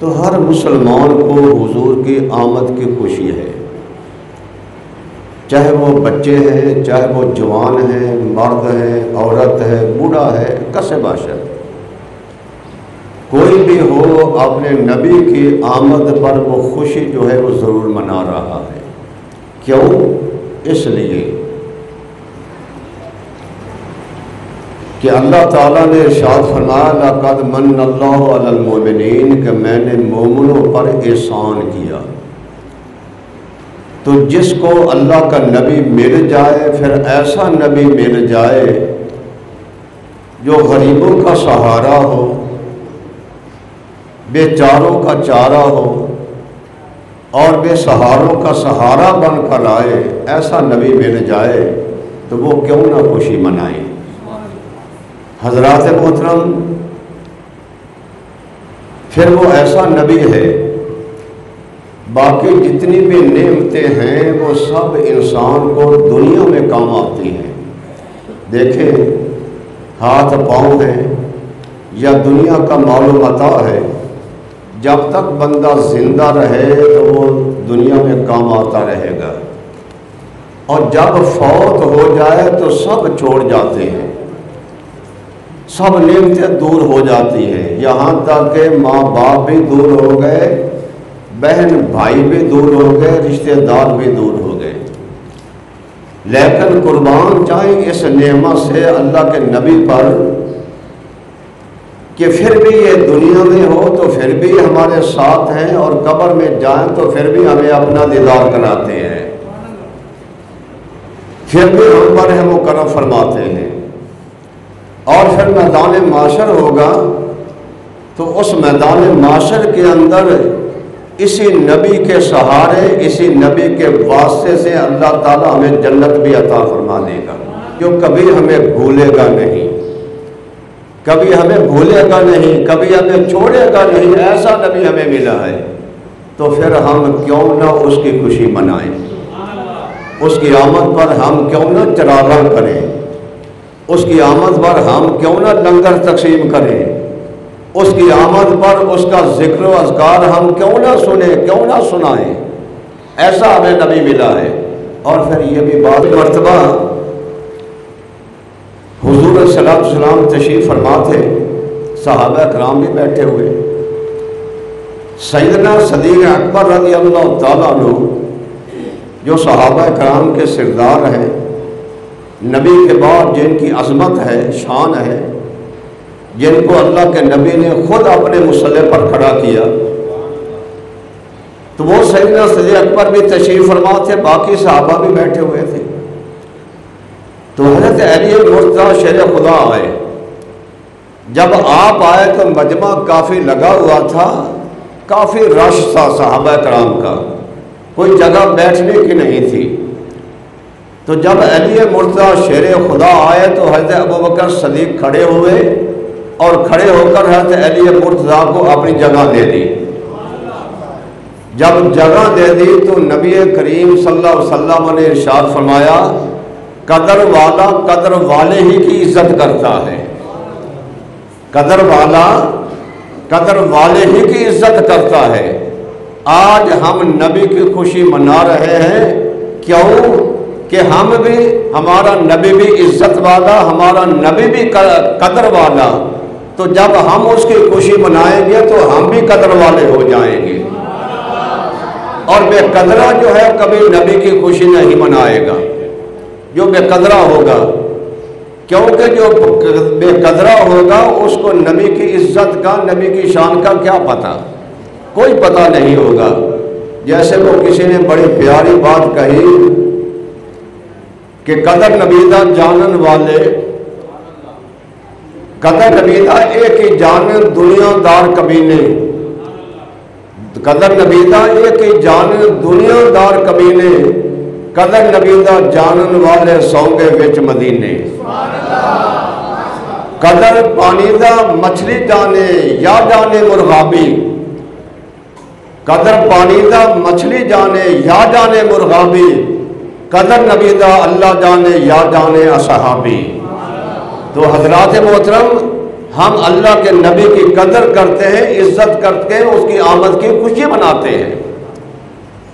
تو ہر مسلمان کو حضور کی آمد کی خوشی ہے، چاہے وہ بچے ہیں، چاہے وہ جوان ہیں، مرد ہے، عورت ہے، بوڑھا ہے، کسے باشد کوئی بھی ہو، اپنے نبی کی آمد پر وہ خوشی جو ہے وہ ضرور منا رہا ہے۔ کیوں؟ اس لیے کہ اللہ تعالیٰ نے ارشاد فرمایا لَقَدْ مَنَّ اللَّهُ عَلَى الْمُؤْمِنِينَ کہ میں نے مومنوں پر احسان کیا۔ تو جس کو اللہ کا نبی مل جائے، پھر ایسا نبی مل جائے جو غریبوں کا سہارا ہو، بے چاروں کا چارہ ہو اور بے سہاروں کا سہارا بن کر آئے، ایسا نبی مل جائے تو وہ کیوں نہ خوشی منائے۔ حضرات محترم، پھر وہ ایسا نبی ہے، باقی جتنی بھی نعمتیں ہیں وہ سب انسان کو دنیا میں کام آتی ہیں۔ دیکھیں، ہاتھ پاؤں ہیں یا دنیا کا مال و متاع ہے، جب تک بندہ زندہ رہے تو وہ دنیا میں کام آتا رہے گا، اور جب فوت ہو جائے تو سب چھوڑ جاتے ہیں، سب نعمتیں دور ہو جاتی ہیں، یہاں تک کہ ماں باپ بھی دور ہو گئے، بہن بھائی بھی دور ہو گئے، رشتہ دار بھی دور ہو گئے۔ لیکن قربان چاہیں اس نعمت سے اللہ کے نبی پر کہ پھر بھی یہ دنیا میں ہو تو پھر بھی ہمارے ساتھ ہیں، اور قبر میں جائیں تو پھر بھی ہمیں اپنا دیدار کراتے ہیں، پھر بھی ہم پر رحم و کرم فرماتے ہیں۔ اور پھر میدان معاشر ہوگا تو اس میدان معاشر کے اندر اسی نبی کے سہارے، اسی نبی کے واسطے سے اللہ تعالیٰ ہمیں جنت بھی عطا فرما دے گا، جو کبھی ہمیں بھولے گا نہیں، کبھی ہمیں بھولے گا نہیں، کبھی ہمیں چھوڑے گا نہیں۔ ایسا نبی ہمیں ملا ہے تو پھر ہم کیوں نہ اس کی خوشی منائیں، اس کی آمد پر ہم کیوں نہ چراغاں کریں، اس کی آمد پر ہم کیوں نہ لنگر تقسیم کریں، اس کی آمد پر اس کا ذکر و اذکار ہم کیوں نہ سنیں، کیوں نہ سنائیں۔ ایسا ہمیں نبی ملا ہے۔ اور پھر یہ بھی بات مرتبہ حضور صلی اللہ علیہ وسلم تشریف فرما تھے، صحابہ کرام بھی بیٹھے ہوئے، سیدنا صدیق اکبر رضی اللہ تعالیٰ عنہ جو صحابہ کرام کے سردار ہیں، نبی کے بعد جن کی عظمت ہے، شان ہے، جن کو اللہ کے نبی نے خود اپنے مصلی پر کھڑا کیا، تو وہ سیدنا صدیق اکبر بھی تشریف فرما تھے، باقی صحابہ بھی بیٹھے ہوئے تھے۔ تو حضرت علی مرتضیٰ شیر خدا آئے، جب آپ آئے تو مجمع کافی لگا ہوا تھا، کافی رش تھا صحابہ کرام کا، کوئی جگہ بیٹھنے کی نہیں تھی۔ تو جب علی مرتضیٰ شیر خدا آئے تو حضرت ابوبکر صدیق کھڑے ہوئے اور کھڑے ہو کر حضرت علی مرتضیٰ کو اپنی جگہ دے دی۔ جب جگہ دے دی تو نبی کریم صلی اللہ علیہ وسلم نے ارشاد فرمایا، قدر والا قدر والے ہی کی عزت کرتا ہے، قدر والا قدر والے ہی کی عزت کرتا ہے۔ آج ہم نبی کی خوشی منا رہے ہیں، کیوں کہ ہم بھی، ہمارا نبی بھی عزت والا، ہمارا نبی بھی قدر والا، تو جب ہم اس کی خوشی منائیں گے تو ہم بھی قدر والے ہو جائیں گے، اور بے قدرہ جو ہے کبھی نبی کی خوشی نہیں منائے گا، جو بے قدرہ ہوگا، کیونکہ جو بے قدرہ ہوگا اس کو نبی کی عزت کا، نبی کی شان کا کیا پتہ، کوئی پتہ نہیں ہوگا۔ جیسے وہ کسی نے بڑی پیاری بات کہی کہ قدر نبیدہ جانن والے، قدر نبیدہ ایک ہی جانن دنیا دار کمینے، قدر نبیدہ ایک ہی جانن دنیا دار کمینے، قدر نبیدہ جانن والے سونگے وچ مدینے۔ قدر پانیدہ مچھلی جانے یا جانے مرغابی، قدر پانیدہ مچھلی جانے یا جانے مرغابی، قدر نبیدہ اللہ جانے یا جانے اصحابی۔ تو حضرات محترم، ہم اللہ کے نبی کی قدر کرتے ہیں، عزت کرتے ہیں، اس کی آمد کی خوشی مناتے ہیں،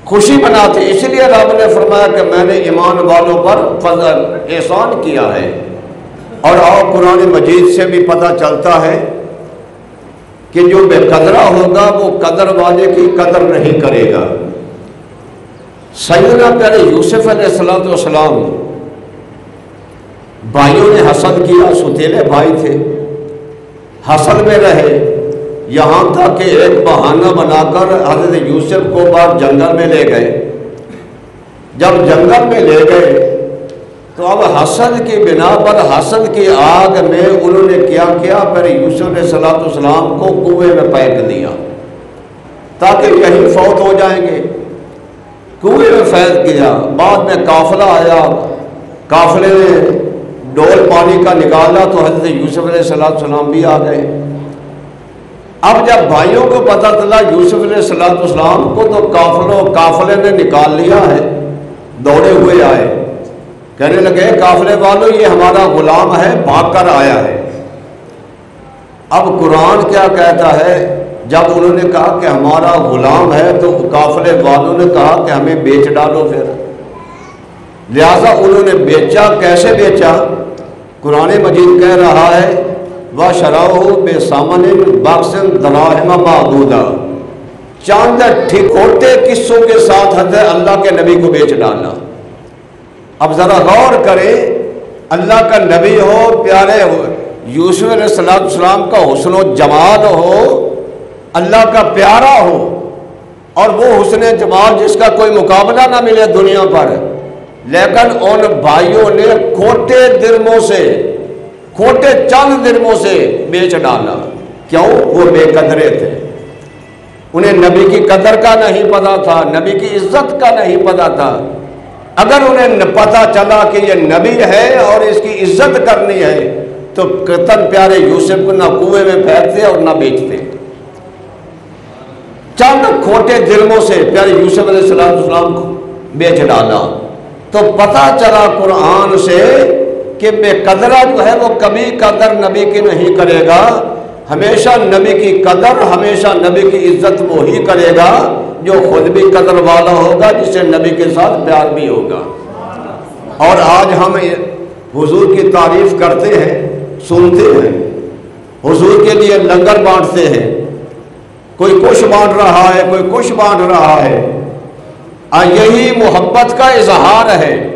خوشی مناتے ہیں۔ اس لیے رب نے فرمایا کہ میں نے ایمان والوں پر فضل احسان کیا ہے۔ اور قرآن مجید سے بھی پتہ چلتا ہے کہ جو بے قدرہ ہوگا وہ قدر والے کی قدر نہیں کرے گا۔ سیدنا پیارے یوسف علیہ السلام بھائیوں نے حسد کیا، ستیلے بھائی تھے، حسد میں رہے، یہاں تک کہ ایک بہانہ بنا کر حضرت یوسف کو بعد جنگل میں لے گئے۔ جب جنگل میں لے گئے تو اب حسد کی بنا پر حسد کی آگ میں انہوں نے کیا کیا، پھر یوسف علیہ السلام کو کنویں میں پھینک دیا تاکہ کہیں فوت ہو جائیں گے۔ کنویں میں پھینک دیا۔ بعد میں قافلہ آیا، قافلے نے ڈول پانی کا نکالا تو حضرت یوسف علیہ السلام بھی آ گئے۔ اب جب بھائیوں کو پتہ چلا یوسف علیہ السلام کو تو قافلے نے نکال لیا ہے، دوڑے ہوئے آئے، کہنے لگے قافلے والوں یہ ہمارا غلام ہے، بھاگ کر آیا ہے۔ اب قرآن کیا کہتا ہے، جب انہوں نے کہا کہ ہمارا غلام ہے تو قافلے والوں نے کہا کہ ہمیں بیچ ڈالو پھر، لہذا انہوں نے بیچا۔ کیسے بیچا؟ قرآن مجید کہہ رہا ہے وَشَرَوْهُ بِثَمَنٍ بَخْسٍ دَرَاهِمَ مَعْدُودَةٍ، چند ٹھکوٹے قصوں کے ساتھ حضرت اللہ کے نبی کو بیچ ڈالا۔ اب ذرا غور کریں، اللہ کا نبی ہو، پیارے ہو، یوسف علیہ السلام کا حسن و جمال ہو، اللہ کا پیارا ہو، اور وہ حسن جمال جس کا کوئی مقابلہ نہ ملے دنیا پر، لیکن ان بھائیوں نے کھوٹے درموں سے، کھوٹے چند درموں سے بیچ ڈالا۔ کیوں؟ وہ بے قدرے تھے، انہیں نبی کی قدر کا نہیں پتا تھا، نبی کی عزت کا نہیں پتا تھا۔ اگر انہیں پتا چلا کہ یہ نبی ہے اور اس کی عزت کرنی ہے تو قطن پیارے یوسف کو نہ کنویں میں پھینکتے اور نہ بیچتے۔ چند کھوٹے درموں سے پیارے یوسف علیہ السلام کو بیچ ڈالا۔ تو پتہ چلا قرآن سے کہ بے قدرہ جو ہے وہ کبھی قدر نبی کی نہیں کرے گا، ہمیشہ نبی کی قدر، ہمیشہ نبی کی عزت وہی کرے گا جو خود بھی قدر والا ہوگا، جس سے نبی کے ساتھ پیار بھی ہوگا۔ اور آج ہم حضور کی تعریف کرتے ہیں، سنتے ہیں، حضور کے لیے لنگر بانٹتے ہیں، کوئی کچھ بانٹ رہا ہے، کوئی کچھ بانٹ رہا ہے، یہی محبت کا اظہار ہے۔